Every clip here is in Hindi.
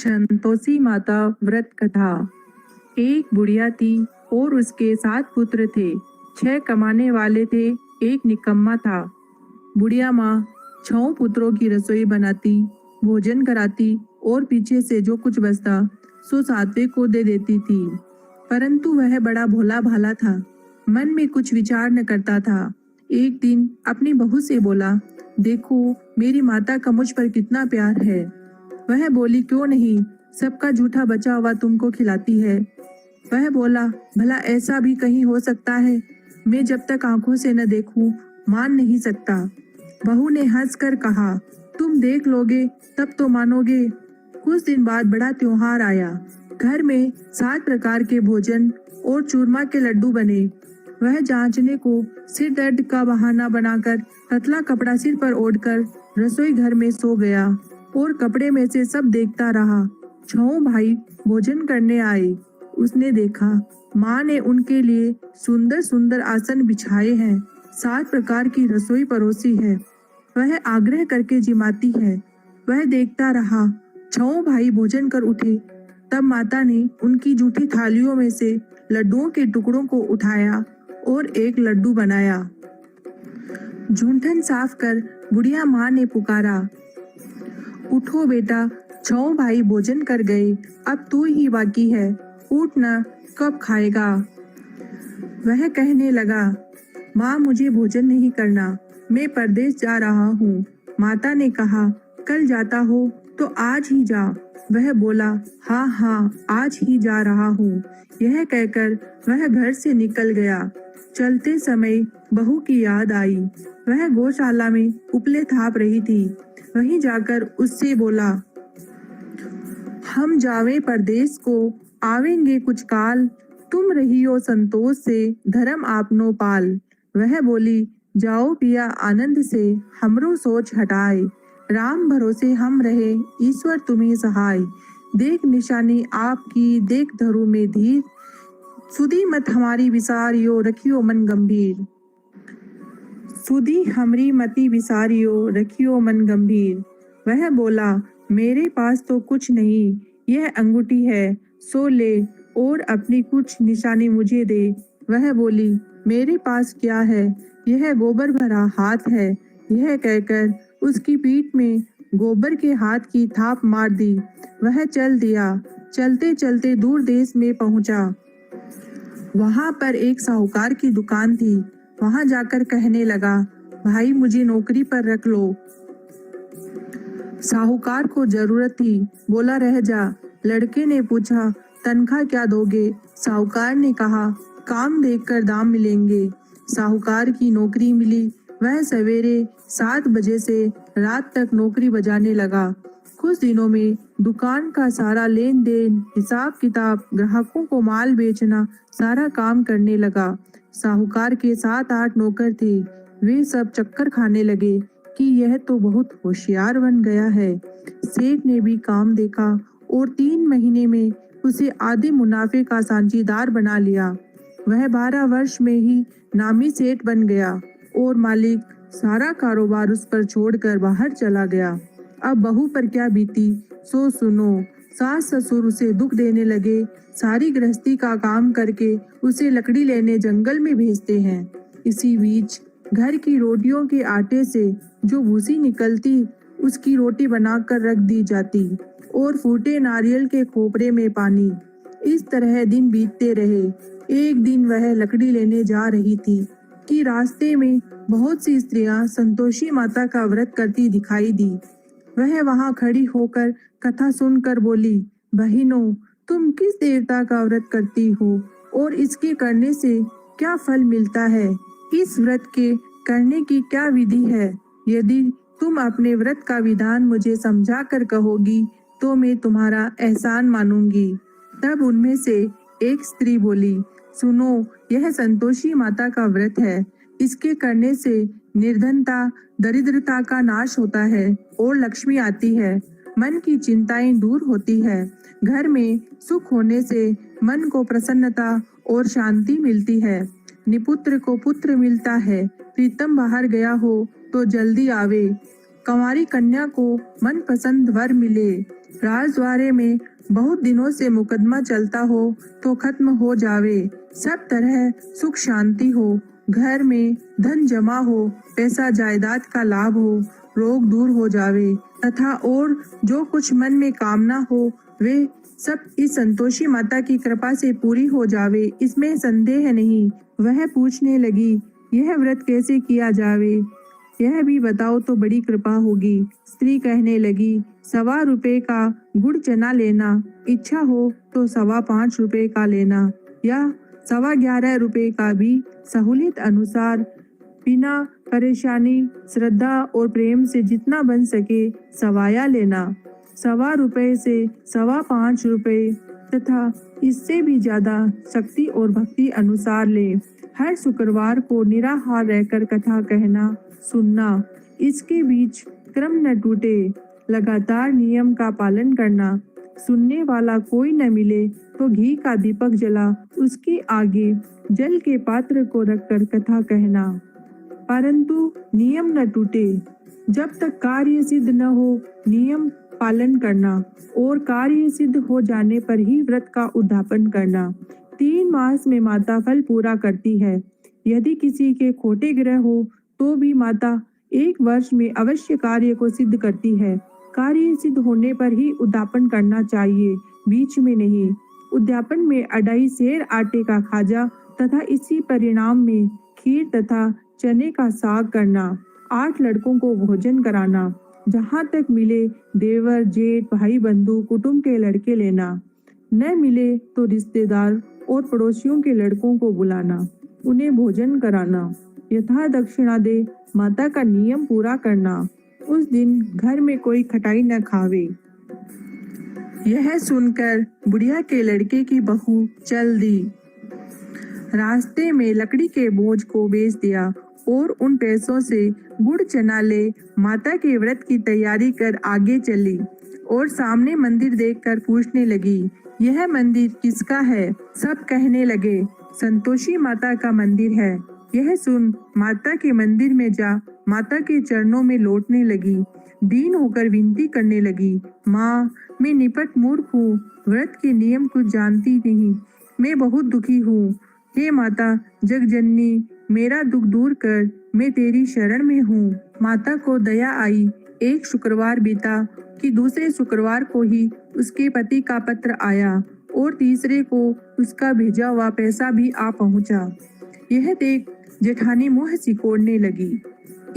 संतोषी माता व्रत कथा। एक बुढ़िया थी और उसके 7 पुत्र थे। 6 कमाने वाले थे, एक निकम्मा था। बुढ़िया माँ 6 पुत्रों की रसोई बनाती, भोजन कराती और पीछे से जो कुछ बचता सो 7वें को दे देती थी। परंतु वह बड़ा भोला भाला था, मन में कुछ विचार न करता था। एक दिन अपनी बहू से बोला, देखो मेरी माता का मुझ पर कितना प्यार है। वह बोली, क्यों नहीं, सबका जूठा बचा हुआ तुमको खिलाती है। वह बोला, भला ऐसा भी कहीं हो सकता है? मैं जब तक आंखों से न देखूं मान नहीं सकता। बहू ने हंसकर कहा, तुम देख लोगे तब तो मानोगे। कुछ दिन बाद बड़ा त्योहार आया। घर में 7 प्रकार के भोजन और चूरमा के लड्डू बने। वह जांचने को सिर दर्द का बहाना बनाकर पतला कपड़ा सिर पर ओढ़कर रसोई घर में सो गया और कपड़े में से सब देखता रहा। 6 भाई भोजन करने आए। उसने देखा माँ ने उनके लिए सुंदर सुंदर आसन बिछाए हैं, 7 प्रकार की रसोई परोसी है। वह आग्रह करके जिमाती है। वह देखता रहा। 6 भाई भोजन कर उठे। तब माता ने उनकी जूठी थालियों में से लड्डुओं के टुकड़ों को उठाया और एक लड्डू बनाया। जूठन साफ कर बुढ़िया माँ ने पुकारा, उठो बेटा, 6 भाई भोजन कर गए, अब तू ही बाकी है, उठ न, कब खाएगा? वह कहने लगा, माँ मुझे भोजन नहीं करना, मैं परदेश जा रहा हूँ। माता ने कहा, कल जाता हो तो आज ही जा। वह बोला, हाँ हाँ आज ही जा रहा हूँ। यह कहकर वह घर से निकल गया। चलते समय बहू की याद आई। वह गौशाला में उपले थाप रही थी। वहीं जाकर उससे बोला, हम जावे परदेश को, आवेंगे कुछ काल, तुम रहियो संतोष से, धर्म आपनो पाल। वह बोली, जाओ पिया आनंद से, हमरो सोच हटाए, राम भरोसे हम रहे, ईश्वर तुम्हें सहाय। देख निशानी आपकी, देख धरु में धीर, सुधी मत हमारी विसारियो, रखियो मन गंभीर। सुधी हमरी मति विसारियो, रखियो मन गंभीर। वह बोला, मेरे पास तो कुछ नहीं, यह अंगूठी है, सो ले और अपनी कुछ निशानी मुझे दे। वह बोली, मेरे पास क्या है, यह गोबर भरा हाथ है। यह कहकर उसकी पीठ में गोबर के हाथ की थाप मार दी। वह चल दिया। चलते चलते दूर देश में पहुंचा। वहां पर एक साहूकार की दुकान थी। वहां जाकर कहने लगा, भाई मुझे नौकरी पर रख लो। साहूकार को जरूरत थी, बोला रह जा। लड़के ने पूछा, तनख्वाह क्या दोगे? साहूकार ने कहा, काम देखकर दाम मिलेंगे। साहूकार की नौकरी मिली। वह सवेरे 7 बजे से रात तक नौकरी बजाने लगा। कुछ दिनों में दुकान का सारा लेन देन, हिसाब किताब, ग्राहकों को माल बेचना, सारा काम करने लगा। साहूकार के 7-8 नौकर थे। वे सब चक्कर खाने लगे कि यह तो बहुत होशियार बन गया है। सेठ ने भी काम देखा और 3 महीने में उसे आधे मुनाफे का साझीदार बना लिया। वह 12 वर्ष में ही नामी सेठ बन गया और मालिक सारा कारोबार उस पर छोड़कर बाहर चला गया। अब बहू पर क्या बीती सो सुनो। सास ससुर उसे दुख देने लगे। सारी गृहस्थी का काम करके उसे लकड़ी लेने जंगल में भेजते हैं। इसी बीच घर की रोटियों के आटे से जो भूसी निकलती, उसकी रोटी बनाकर रख दी जाती और फूटे नारियल के खोपरे में पानी। इस तरह दिन बीतते रहे। एक दिन वह लकड़ी लेने जा रही थी कि रास्ते में बहुत सी स्त्रियां संतोषी माता का व्रत करती दिखाई दी। वह वहां खड़ी होकर कथा सुनकर बोली, बहनों, तुम किस देवता का व्रत करती हो और इसके करने से क्या फल मिलता है? इस व्रत के करने की क्या विधि है? यदि तुम अपने व्रत का विधान मुझे समझा कर कहोगी तो मैं तुम्हारा एहसान मानूंगी। तब उनमें से एक स्त्री बोली, सुनो, यह संतोषी माता का व्रत है। इसके करने से निर्धनता, दरिद्रता का नाश होता है और लक्ष्मी आती है। मन की चिंताएं दूर होती है। घर में सुख होने से मन को प्रसन्नता और शांति मिलती है। निपुत्र को पुत्र मिलता है। प्रीतम बाहर गया हो तो जल्दी आवे। कंवारी कन्या को मनपसंद वर मिले। राजद्वारे में बहुत दिनों से मुकदमा चलता हो तो खत्म हो जावे, सब तरह सुख शांति हो, घर में धन जमा हो, पैसा जायदाद का लाभ हो, रोग दूर हो जावे तथा और जो कुछ मन में कामना हो वे सब इस संतोषी माता की कृपा से पूरी हो जावे, इसमें संदेह नहीं। वह पूछने लगी, यह व्रत कैसे किया जावे, यह भी बताओ तो बड़ी कृपा होगी। स्त्री कहने लगी, 1.25 रुपए का गुड़ चना लेना, इच्छा हो तो 5.25 रुपए का लेना या 11.25 रुपए का भी सहूलियत अनुसार, बिना परेशानी, श्रद्धा और प्रेम से जितना बन सके सवाया लेना। 1.25 रुपए से 5.25 रुपए तथा इससे भी ज्यादा शक्ति और भक्ति अनुसार ले। हर शुक्रवार को निराहार रहकर कथा कहना सुनना, इसके बीच क्रम न टूटे, लगातार नियम का पालन करना। सुनने वाला कोई न मिले तो घी का दीपक जला उसके आगे जल के पात्र को रखकर कथा कहना, परंतु नियम न टूटे। जब तक कार्य सिद्ध न हो नियम पालन करना और कार्य सिद्ध हो जाने पर ही व्रत का उद्यापन करना। 3 मास में माता फल पूरा करती है। यदि किसी के खोटे ग्रह हो तो भी माता 1 वर्ष में अवश्य कार्य को सिद्ध करती है। कार्य सिद्ध होने पर ही उद्यापन करना चाहिए, बीच में नहीं। उद्यापन में 2.5 सेर आटे का खाजा तथा इसी परिणाम में खीर तथा चने का साग करना। 8 लड़कों को भोजन कराना। जहाँ तक मिले देवर, जेठ, भाई बंधु, कुटुंब के लड़के लेना। न मिले तो रिश्तेदार और पड़ोसियों के लड़कों को बुलाना, उन्हें भोजन कराना। यथा दक्षिणा दे माता का नियम पूरा करना। उस दिन घर में कोई खटाई न खावे। यह सुनकर बुढ़िया के लड़के की बहू चल दी। रास्ते में लकड़ी के बोझ को बेच दिया और उन पैसों से गुड़ चना ले माता के व्रत की तैयारी कर आगे चली और सामने मंदिर देखकर पूछने लगी, यह मंदिर किसका है? सब कहने लगे, संतोषी माता का मंदिर है। यह सुन माता के मंदिर में जा माता के चरणों में लौटने लगी। दीन होकर विनती करने लगी, माँ, मैं निपट मूर्ख हूँ, व्रत के नियम कुछ जानती नहीं, मैं बहुत दुखी हूँ। हे माता जगजननी, मेरा दुख दूर कर, मैं तेरी शरण में हूँ। माता को दया आई। एक शुक्रवार बीता कि दूसरे शुक्रवार को ही उसके पति का पत्र आया और तीसरे को उसका भेजा हुआ पैसा भी आ पहुँचा। यह देख जेठानी मुँह सिकोड़ने लगी,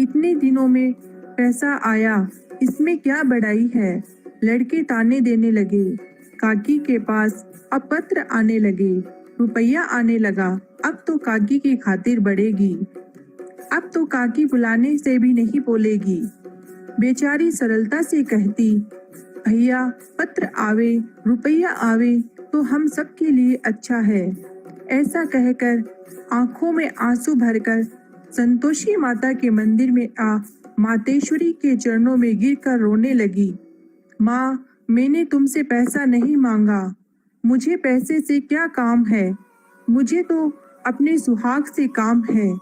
इतने दिनों में पैसा आया, इसमें क्या बड़ाई है? लड़के ताने देने लगे। काकी के पास अब पत्र आने लगे, रुपया आने लगा, अब तो काकी की खातिर बढ़ेगी, अब तो काकी बुलाने से भी नहीं बोलेगी। बेचारी सरलता से कहती, भैया पत्र आवे, रुपया आवे तो हम सब के लिए अच्छा है। ऐसा कहकर आंखों में आंसू भरकर संतोषी माता के मंदिर में आ मातेश्वरी के चरणों में गिरकर रोने लगी। माँ, मैंने तुमसे पैसा नहीं मांगा, मुझे पैसे से क्या काम है? मुझे तो अपने सुहाग से काम है।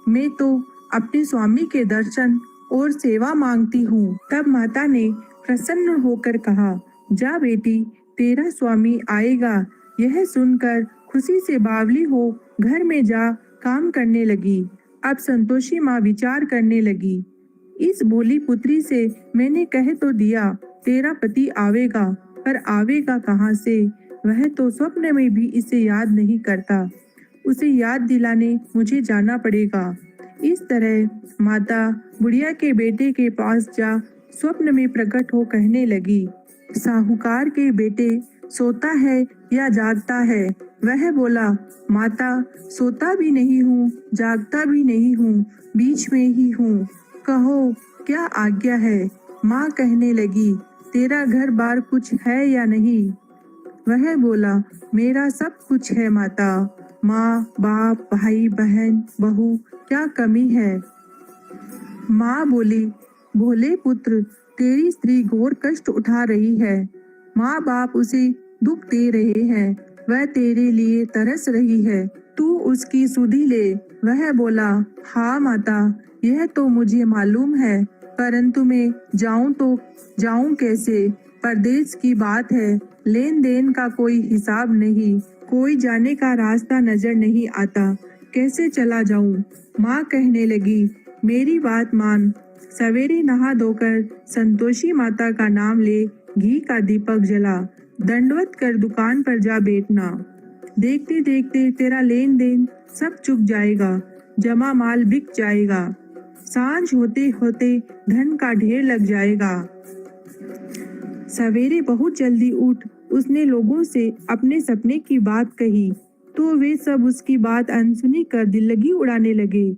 मैं तो अपने स्वामी के दर्शन और सेवा मांगती हूँ। तब माता ने प्रसन्न होकर कहा, जा बेटी, तेरा स्वामी आएगा। यह सुनकर खुशी से बावली हो घर में जा काम करने लगी। अब संतोषी माँ विचार करने लगी, इस भोली पुत्री से मैंने कह तो दिया तेरा पति आवेगा, पर आवेगा कहाँ से? वह तो स्वप्न में भी इसे याद नहीं करता, उसे याद दिलाने मुझे जाना पड़ेगा। इस तरह माता बुढ़िया के बेटे के पास जा स्वप्न में प्रकट हो कहने लगी, साहूकार के बेटे, सोता है या जागता है? वह बोला, माता सोता भी नहीं हूँ, जागता भी नहीं हूँ, बीच में ही हूँ, कहो क्या आज्ञा है? माँ कहने लगी, तेरा घर बार कुछ है या नहीं? वह बोला, मेरा सब कुछ है माता, माँ, बाप, भाई, बहन, बहू, क्या कमी है? माँ बोली, भोले पुत्र, तेरी स्त्री घोर कष्ट उठा रही है, माँ बाप उसे दुख दे रहे हैं, वह तेरे लिए तरस रही है, तू उसकी सुधि ले। वह बोला, हाँ माता, यह तो मुझे मालूम है, परंतु मैं जाऊं तो जाऊं कैसे? परदेश की बात है, लेन देन का कोई हिसाब नहीं, कोई जाने का रास्ता नजर नहीं आता, कैसे चला जाऊं? माँ कहने लगी, मेरी बात मान, सवेरे नहा धोकर संतोषी माता का नाम ले, घी का दीपक जला, दंडवत कर दुकान पर जा बैठना। देखते देखते तेरा लेन देन सब चुक जाएगा, जमा माल बिक जाएगा, सांझ होते होते धन का ढेर लग जाएगा। सवेरे बहुत जल्दी उठ उसने लोगों से अपने सपने की बात कही, तो वे सब उसकी बात अनसुनी कर दिल लगी उड़ाने लगे।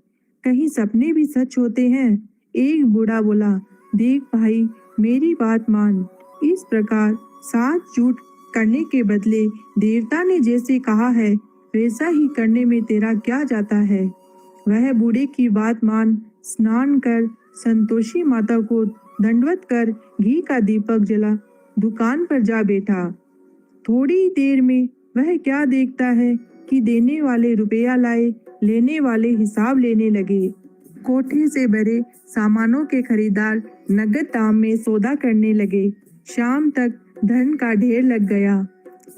कहीं सपने भी सच होते हैं? एक बूढ़ा बोला, देख भाई, मेरी बात मान, इस प्रकार साथ झूठ करने के बदले देवता ने जैसे कहा है वैसा ही करने में तेरा क्या जाता है? वह बूढ़े की बात मान स्नान कर संतोषी माता को दंडवत कर घी का दीपक जला दुकान पर जा बैठा। थोड़ी देर में वह क्या देखता है कि देने वाले रुपया लाए, लेने वाले हिसाब लेने लगे। कोठे से भरे सामानों के खरीदार नगद दाम में सौदा करने लगे। शाम तक धन का ढेर लग गया।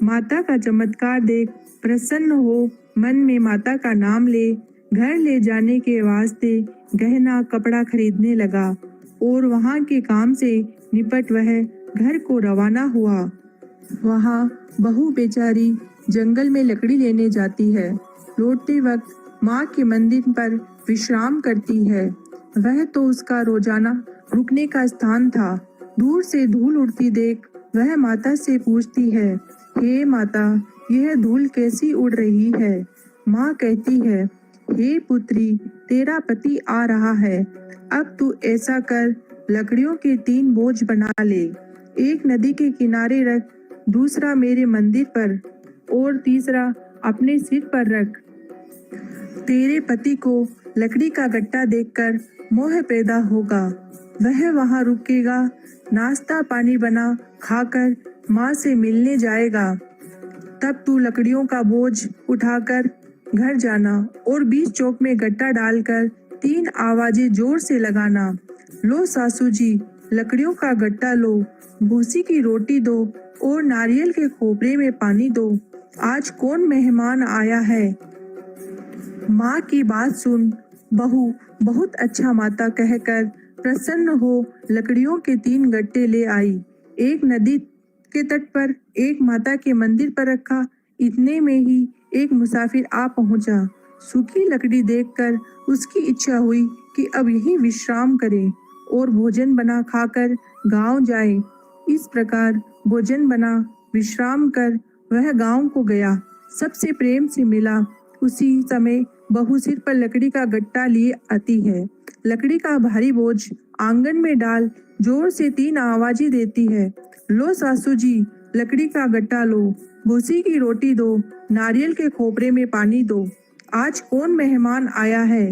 माता का चमत्कार देख प्रसन्न हो मन में माता का नाम ले घर ले जाने के वास्ते गहना कपड़ा खरीदने लगा और वहाँ के काम से निपट वह घर को रवाना हुआ। वहाँ बहू बेचारी जंगल में लकड़ी लेने जाती है। लौटते वक्त माँ के मंदिर पर विश्राम करती है। वह तो उसका रोजाना रुकने का स्थान था। दूर से धूल उड़ती देख वह माता से पूछती है, हे माता, यह धूल कैसी उड़ रही है? माँ कहती है, हे पुत्री, तेरा पति आ रहा है। अब तू ऐसा कर, लकड़ियों के 3 बोझ बना ले, एक नदी के किनारे रख, दूसरा मेरे मंदिर पर और तीसरा अपने सिर पर रख। तेरे पति को लकड़ी का गट्टा देखकर मोह पैदा होगा। वह वहाँ रुकेगा, नाश्ता पानी बना खाकर माँ से मिलने जाएगा। तब तू लकड़ियों का बोझ उठाकर घर जाना और बीच चौक में गट्टा डालकर 3 आवाजें जोर से लगाना। लो सासू जी, लकड़ियों का गट्टा लो, भूसी की रोटी दो और नारियल के खोपरे में पानी दो। आज कौन मेहमान आया है? माँ की बात सुन बहू बहुत अच्छा माता कहकर प्रसन्न हो लकड़ियों के 3 गट्टे ले आई। एक नदी के तट पर, एक माता के मंदिर पर रखा। इतने में ही एक मुसाफिर आ पहुंचा। सूखी लकड़ी देखकर उसकी इच्छा हुई कि अब यहीं विश्राम करे और भोजन बना खाकर गांव जाए। इस प्रकार भोजन बना विश्राम कर वह गांव को गया। सबसे प्रेम से मिला। उसी समय बहू सिर पर लकड़ी का गट्टा लिए आती है। लकड़ी का भारी बोझ आंगन में डाल जोर से 3 आवाजें देती है। लो सासू जी, लकड़ी का गट्टा लो, भूसी की रोटी दो, नारियल के खोपरे में पानी दो। आज कौन मेहमान आया है?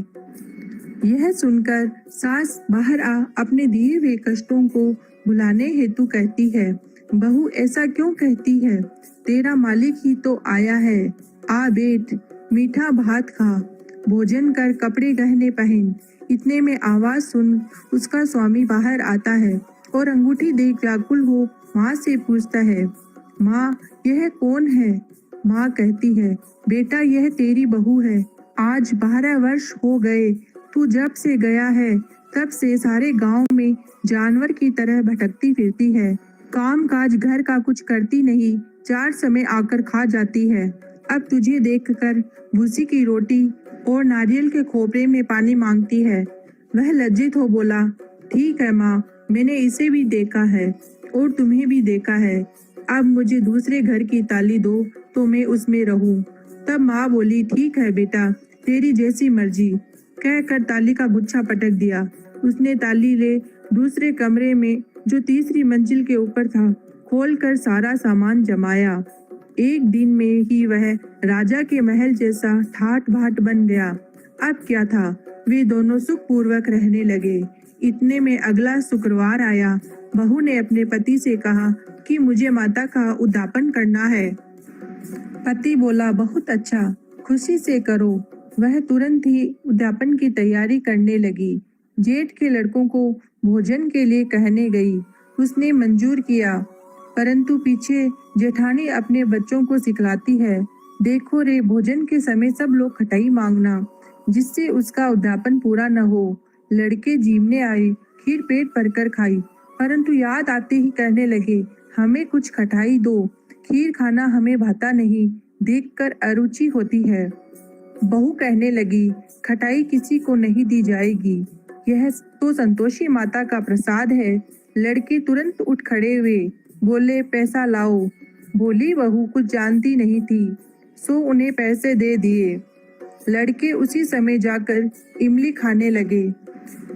यह सुनकर सास बाहर आ अपने दिए हुए कष्टों को भुलाने हेतु कहती है, बहू ऐसा क्यों कहती है? तेरा मालिक ही तो आया है। आ बैठ, मीठा भात खा, भोजन कर, कपड़े गहने पहन। इतने में आवाज सुन उसका स्वामी बाहर आता है और अंगूठी देख व्याकुल हो माँ से पूछता है, माँ यह कौन है? माँ कहती है, बेटा यह तेरी बहू है। आज 12 वर्ष हो गए। तू जब से गया है तब से सारे गांव में जानवर की तरह भटकती फिरती है। काम काज घर का कुछ करती नहीं, 4 समय आकर खा जाती है। अब तुझे देखकर भूसी की रोटी और नारियल के खोपरे में पानी मांगती है। वह लज्जित हो बोला, ठीक है माँ, मैंने इसे भी देखा है और तुम्हें भी देखा है। अब मुझे दूसरे घर की ताली दो तो मैं उसमें रहूं। तब माँ बोली, ठीक है बेटा, तेरी जैसी मर्जी, कहकर ताली का गुच्छा पटक दिया। उसने ताली ले दूसरे कमरे में जो तीसरी मंजिल के ऊपर था खोलकर सारा सामान जमाया। एक दिन में ही वह राजा के महल जैसा ठाट बाट बन गया। अब क्या था, वे दोनों सुखपूर्वक रहने लगे। इतने में अगला शुक्रवार आया। बहू ने अपने पति से कहा कि मुझे माता का उद्यापन करना है। पति बोला, बहुत अच्छा, खुशी से करो। वह तुरंत ही उद्यापन की तैयारी करने लगी। जेठ के लड़कों को भोजन के लिए कहने गई। उसने मंजूर किया परंतु पीछे जेठानी अपने बच्चों को सिखलाती है, देखो रे, भोजन के समय सब लोग खटाई मांगना, जिससे उसका उद्यापन पूरा न हो। लड़के जीवने आए, खीर पेट भरकर खाई, परंतु याद आते ही कहने लगे, हमें कुछ खटाई दो, खीर खाना हमें भाता नहीं, देखकर अरुचि होती है। बहू कहने लगी, खटाई किसी को नहीं दी जाएगी, यह तो संतोषी माता का प्रसाद है। लड़के तुरंत उठ खड़े हुए, बोले, पैसा लाओ। बोली बहू कुछ जानती नहीं थी, सो उन्हें पैसे दे दिए। लड़के उसी समय जाकर इमली खाने लगे।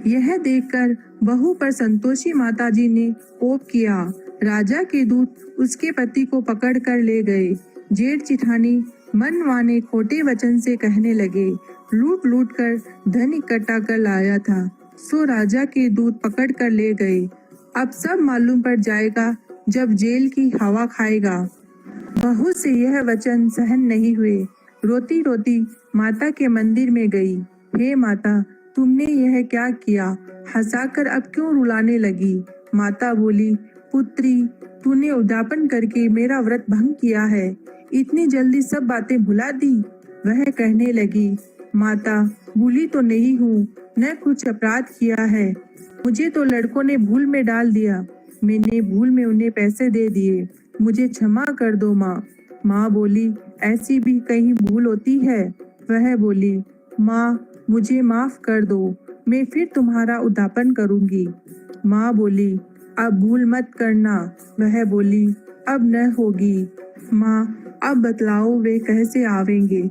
यह देखकर बहू पर संतोषी माताजी ने कोप किया। राजा के दूत उसके पति को पकड़ कर ले गए। जेठ चिठानी मन माने खोटे वचन से कहने लगे, लूट लूट कर धन इकट्ठा कर लाया था, सो राजा के दूत पकड़ कर ले गए। अब सब मालूम पड़ जाएगा जब जेल की हवा खाएगा। बहू से यह वचन सहन नहीं हुए। रोती रोती माता के मंदिर में गई। हे माता, तुमने यह क्या किया? हंसाकर अब क्यों रुलाने लगी? माता बोली, पुत्री, तूने उद्यापन करके मेरा व्रत भंग किया है, इतनी जल्दी सब बातें भुला दी। वह कहने लगी, माता, भूली तो नहीं हूँ, न कुछ अपराध किया है, मुझे तो लड़कों ने भूल में डाल दिया, मैंने भूल में उन्हें पैसे दे दिए, मुझे क्षमा कर दो माँ। माँ बोली, ऐसी भी कहीं भूल होती है? वह बोली, माँ, मुझे माफ कर दो, मैं फिर तुम्हारा उद्यापन करूंगी। माँ बोली, अब भूल मत करना। वह बोली, अब न होगी। माँ, अब बतलाओ वे कैसे आवेंगे?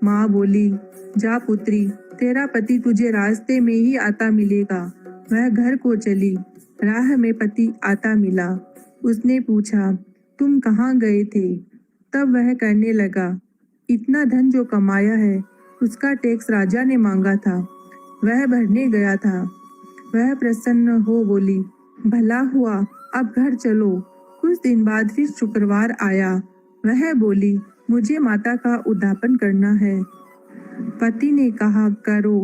माँ बोली, जा पुत्री, तेरा पति तुझे रास्ते में ही आता मिलेगा। वह घर को चली। राह में पति आता मिला। उसने पूछा, तुम कहाँ गए थे? तब वह कहने लगा, इतना धन जो कमाया है उसका टैक्स राजा ने मांगा था, वह भरने गया था। वह प्रसन्न हो बोली, भला हुआ, अब घर चलो। कुछ दिन बाद फिर शुक्रवार आया। वह बोली, मुझे माता का उद्यापन करना है। पति ने कहा, करो।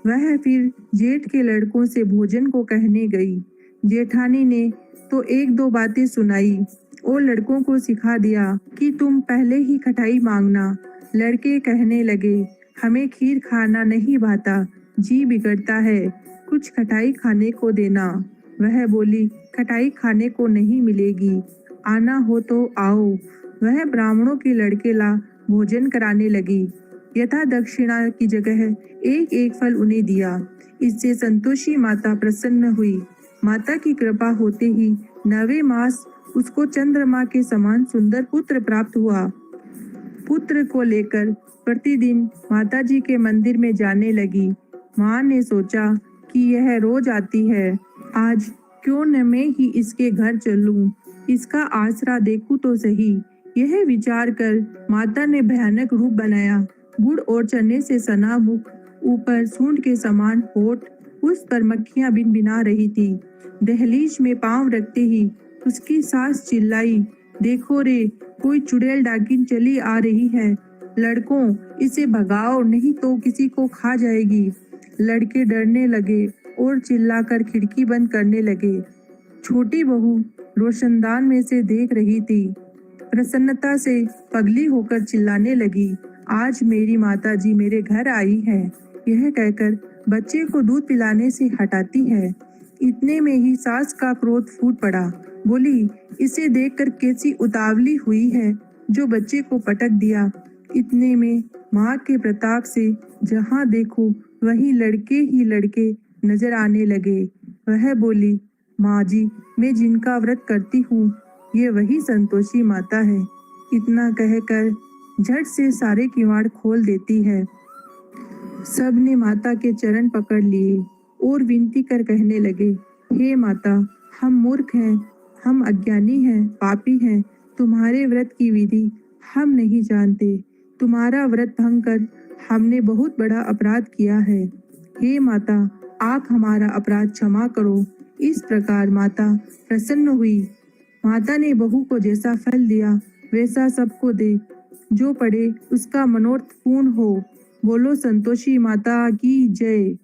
वह फिर जेठ के लड़कों से भोजन को कहने गई। जेठानी ने तो एक दो बातें सुनाई और लड़कों को सिखा दिया कि तुम पहले ही खटाई मांगना। लड़के कहने लगे, हमें खीर खाना नहीं भाता, जी बिगड़ता है, कुछ खटाई खाने को देना। वह बोली, खटाई खाने को नहीं मिलेगी, आना हो तो आओ। वह ब्राह्मणों के लड़के ला भोजन कराने लगी। यथा दक्षिणा की जगह एक एक फल उन्हें दिया। इससे संतोषी माता प्रसन्न हुई। माता की कृपा होते ही 9वें मास उसको चंद्रमा के समान सुंदर पुत्र प्राप्त हुआ। पुत्र को लेकर प्रतिदिन माताजी के मंदिर में जाने लगी। माँ ने सोचा कि यह रोज आती है, आज क्यों न मैं ही इसके घर चलूं, इसका आसरा देखूं तो सही। यह विचार कर माता ने भयानक रूप बनाया। गुड़ और चने से सना मुख, ऊपर सूंड के समान होठ, उस पर मक्खियां भिनभिना रही थी। दहलीज में पांव रखते ही उसकी सास चिल्लाई, देखो रे, कोई चुड़ैल डाकिन चली आ रही है, लड़कों, इसे भगाओ नहीं तो किसी को खा जाएगी। लड़के डरने लगे और चिल्लाकर खिड़की बंद करने लगे। छोटी बहू रोशनदान में से देख रही थी। प्रसन्नता से पगली होकर चिल्लाने लगी, आज मेरी माताजी मेरे घर आई है। यह कहकर बच्चे को दूध पिलाने से हटाती है। इतने में ही सास का क्रोध फूट पड़ा। बोली, इसे देखकर कैसी उतावली हुई है जो बच्चे को पटक दिया। इतने में माँ के प्रताप से जहाँ देखो वहीं लड़के ही लड़के नजर आने लगे। वह बोली, माँ जी, मैं जिनका व्रत करती हूँ ये वही संतोषी माता है। इतना कहकर झट से सारे किवाड़ खोल देती है। सब ने माता के चरण पकड़ लिए और विनती कर कहने लगे, हे माता, हम मूर्ख हैं, हम अज्ञानी हैं, पापी हैं, तुम्हारे व्रत की विधि हम नहीं जानते। तुम्हारा व्रत भंग कर हमने बहुत बड़ा अपराध किया है। हे माता, आप हमारा अपराध क्षमा करो। इस प्रकार माता प्रसन्न हुई। माता ने बहू को जैसा फल दिया वैसा सबको दे, जो पड़े उसका मनोरथ पूर्ण हो। बोलो संतोषी माता की जय।